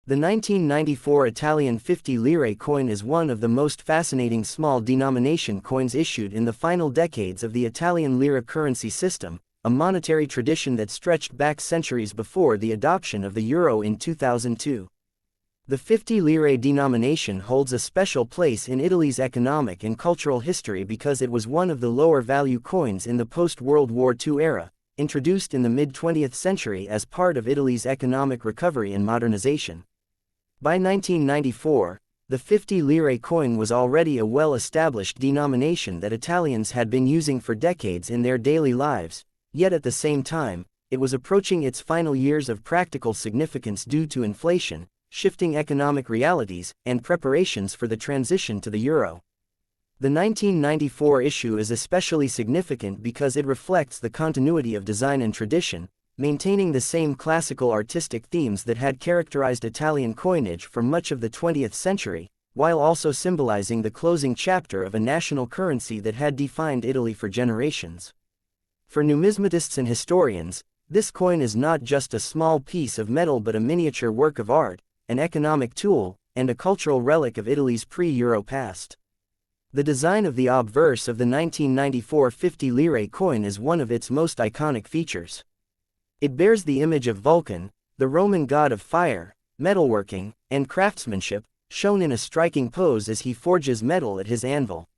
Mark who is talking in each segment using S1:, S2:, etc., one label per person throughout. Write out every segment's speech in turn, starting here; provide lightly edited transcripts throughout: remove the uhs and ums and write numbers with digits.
S1: The 1994 Italian 50 lire coin is one of the most fascinating small denomination coins issued in the final decades of the Italian lira currency system, a monetary tradition that stretched back centuries before the adoption of the euro in 2002. The 50 lire denomination holds a special place in Italy's economic and cultural history because it was one of the lower-value coins in the post-World War II era, introduced in the mid-20th century as part of Italy's economic recovery and modernization. By 1994, the 50 lire coin was already a well-established denomination that Italians had been using for decades in their daily lives, yet at the same time, it was approaching its final years of practical significance due to inflation, shifting economic realities, and preparations for the transition to the euro. The 1994 issue is especially significant because it reflects the continuity of design and tradition, maintaining the same classical artistic themes that had characterized Italian coinage for much of the 20th century, while also symbolizing the closing chapter of a national currency that had defined Italy for generations. For numismatists and historians, this coin is not just a small piece of metal but a miniature work of art, an economic tool, and a cultural relic of Italy's pre-Euro past. The design of the obverse of the 1994 50 lire coin is one of its most iconic features. It bears the image of Vulcan, the Roman god of fire, metalworking, and craftsmanship, shown in a striking pose as he forges metal at his anvil.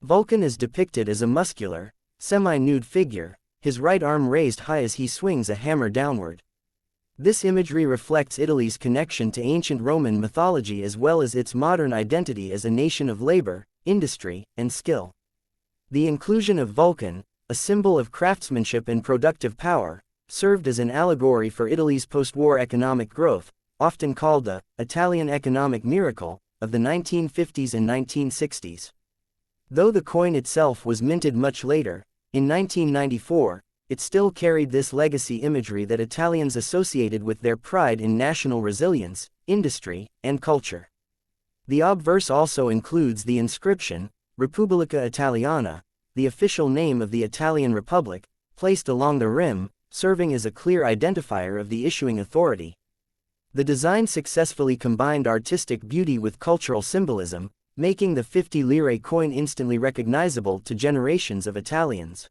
S1: Vulcan is depicted as a muscular, semi-nude figure, his right arm raised high as he swings a hammer downward. This imagery reflects Italy's connection to ancient Roman mythology as well as its modern identity as a nation of labor, industry, and skill. The inclusion of Vulcan, a symbol of craftsmanship and productive power, served as an allegory for Italy's post-war economic growth, often called the Italian economic miracle of the 1950s and 1960s. Though the coin itself was minted much later, in 1994, it still carried this legacy imagery that Italians associated with their pride in national resilience, industry, and culture. The obverse also includes the inscription, Repubblica Italiana, the official name of the Italian Republic, placed along the rim, serving as a clear identifier of the issuing authority. The design successfully combined artistic beauty with cultural symbolism, making the 50 lire coin instantly recognizable to generations of Italians.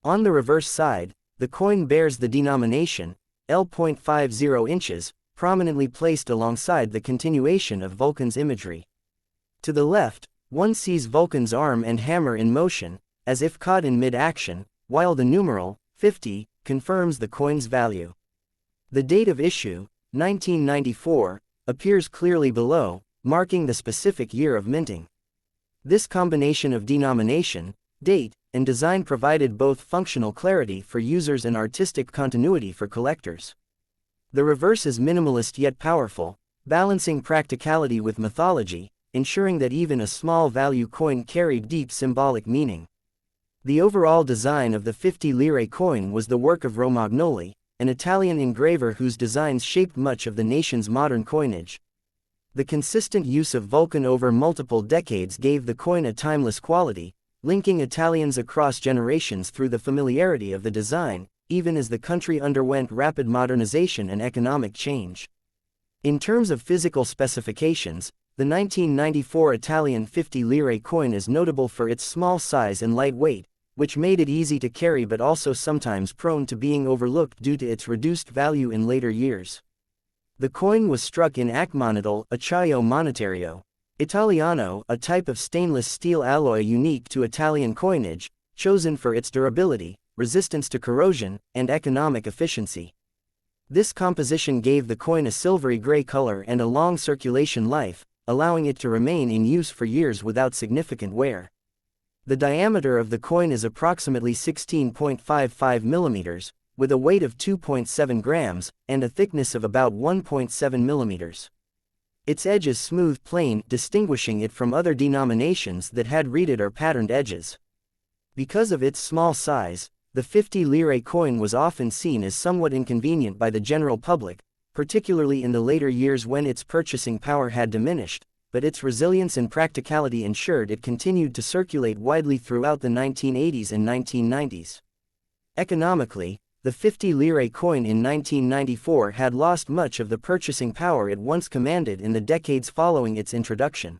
S1: On the reverse side, the coin bears the denomination, L.50 inches, prominently placed alongside the continuation of Vulcan's imagery. To the left, one sees Vulcan's arm and hammer in motion, as if caught in mid-action, while the numeral, 50, confirms the coin's value. The date of issue, 1994, appears clearly below, marking the specific year of minting. This combination of denomination, date, and design provided both functional clarity for users and artistic continuity for collectors. The reverse is minimalist yet powerful, balancing practicality with mythology, ensuring that even a small value coin carried deep symbolic meaning. The overall design of the 50 lire coin was the work of Romagnoli, an Italian engraver whose designs shaped much of the nation's modern coinage. The consistent use of Vulcan over multiple decades gave the coin a timeless quality, linking Italians across generations through the familiarity of the design, even as the country underwent rapid modernization and economic change. In terms of physical specifications, the 1994 Italian 50 lire coin is notable for its small size and light weight, which made it easy to carry but also sometimes prone to being overlooked due to its reduced value in later years. The coin was struck in acciaio monetario Italiano, a type of stainless steel alloy unique to Italian coinage, chosen for its durability, resistance to corrosion, and economic efficiency. This composition gave the coin a silvery gray color and a long circulation life, allowing it to remain in use for years without significant wear. The diameter of the coin is approximately 16.55 millimeters, with a weight of 2.7 grams, and a thickness of about 1.7 millimeters. Its edge is smooth plane, distinguishing it from other denominations that had reeded or patterned edges. Because of its small size, the 50 lire coin was often seen as somewhat inconvenient by the general public, particularly in the later years when its purchasing power had diminished, but its resilience and practicality ensured it continued to circulate widely throughout the 1980s and 1990s. Economically, the 50 lire coin in 1994 had lost much of the purchasing power it once commanded in the decades following its introduction.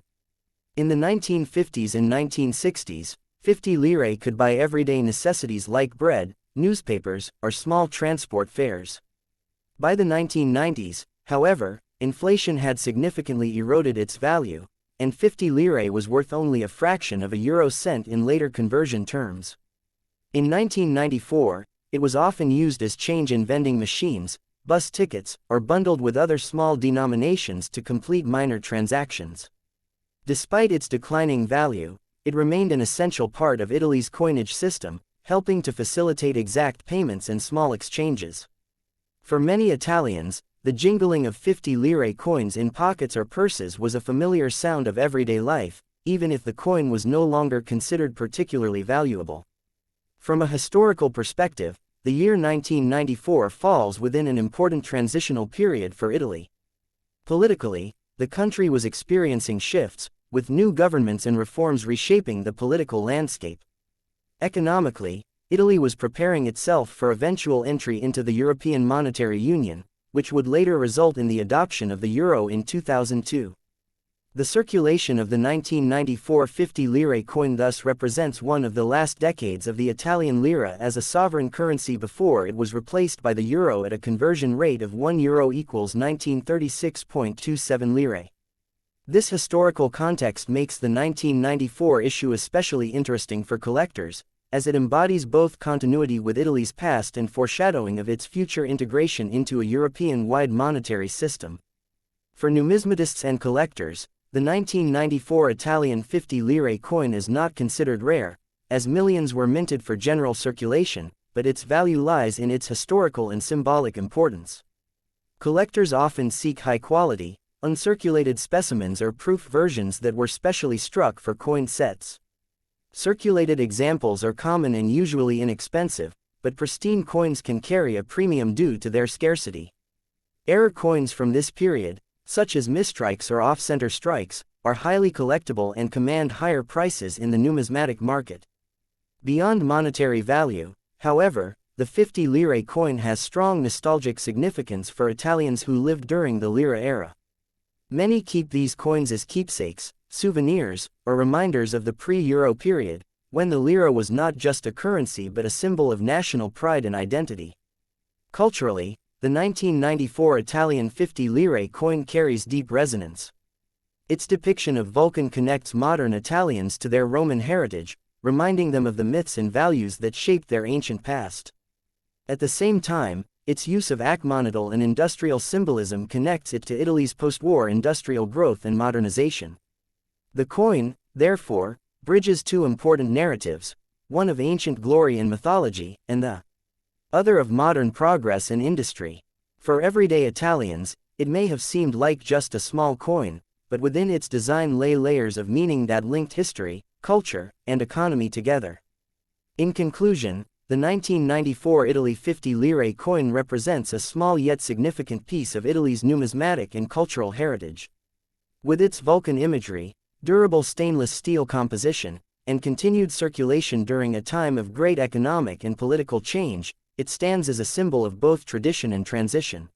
S1: In the 1950s and 1960s, 50 lire could buy everyday necessities like bread, newspapers, or small transport fares. By the 1990s, however, inflation had significantly eroded its value, and 50 lire was worth only a fraction of a euro cent in later conversion terms. In 1994, it was often used as change in vending machines, bus tickets, or bundled with other small denominations to complete minor transactions. Despite its declining value, it remained an essential part of Italy's coinage system, helping to facilitate exact payments and small exchanges. For many Italians, the jingling of 50 lire coins in pockets or purses was a familiar sound of everyday life, even if the coin was no longer considered particularly valuable. From a historical perspective, the year 1994 falls within an important transitional period for Italy. Politically, the country was experiencing shifts, with new governments and reforms reshaping the political landscape. Economically, Italy was preparing itself for eventual entry into the European Monetary Union, which would later result in the adoption of the euro in 2002. The circulation of the 1994 50 lire coin thus represents one of the last decades of the Italian lira as a sovereign currency before it was replaced by the euro at a conversion rate of €1 equals 1936.27 lire. This historical context makes the 1994 issue especially interesting for collectors, as it embodies both continuity with Italy's past and foreshadowing of its future integration into a European-wide monetary system. For numismatists and collectors, the 1994 Italian 50 lire coin is not considered rare, as millions were minted for general circulation, but its value lies in its historical and symbolic importance. Collectors often seek high-quality, uncirculated specimens or proof versions that were specially struck for coin sets. Circulated examples are common and usually inexpensive, but pristine coins can carry a premium due to their scarcity. Error coins from this period, such as misstrikes or off-center strikes, are highly collectible and command higher prices in the numismatic market. Beyond monetary value, however, the 50 lire coin has strong nostalgic significance for Italians who lived during the lira era. Many keep these coins as keepsakes, souvenirs, or reminders of the pre-euro period, when the lira was not just a currency but a symbol of national pride and identity. Culturally, the 1994 Italian 50 lire coin carries deep resonance. Its depiction of Vulcan connects modern Italians to their Roman heritage, reminding them of the myths and values that shaped their ancient past. At the same time, its use of achmonadal and industrial symbolism connects it to Italy's post-war industrial growth and modernization. The coin, therefore, bridges two important narratives, one of ancient glory and mythology, and the other of modern progress and industry. For everyday Italians, it may have seemed like just a small coin, but within its design lay layers of meaning that linked history, culture, and economy together. In conclusion, the 1994 Italy 50 lire coin represents a small yet significant piece of Italy's numismatic and cultural heritage. With its Vulcan imagery, durable stainless steel composition, and continued circulation during a time of great economic and political change, it stands as a symbol of both tradition and transition.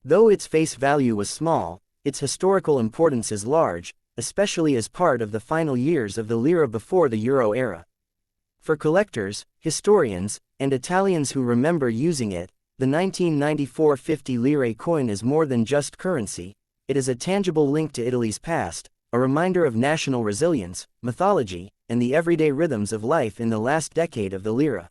S1: Though its face value was small, its historical importance is large, especially as part of the final years of the lira before the euro era. For collectors, historians, and Italians who remember using it, the 1994 50 lire coin is more than just currency. It is a tangible link to Italy's past, a reminder of national resilience, mythology, and the everyday rhythms of life in the last decade of the lira.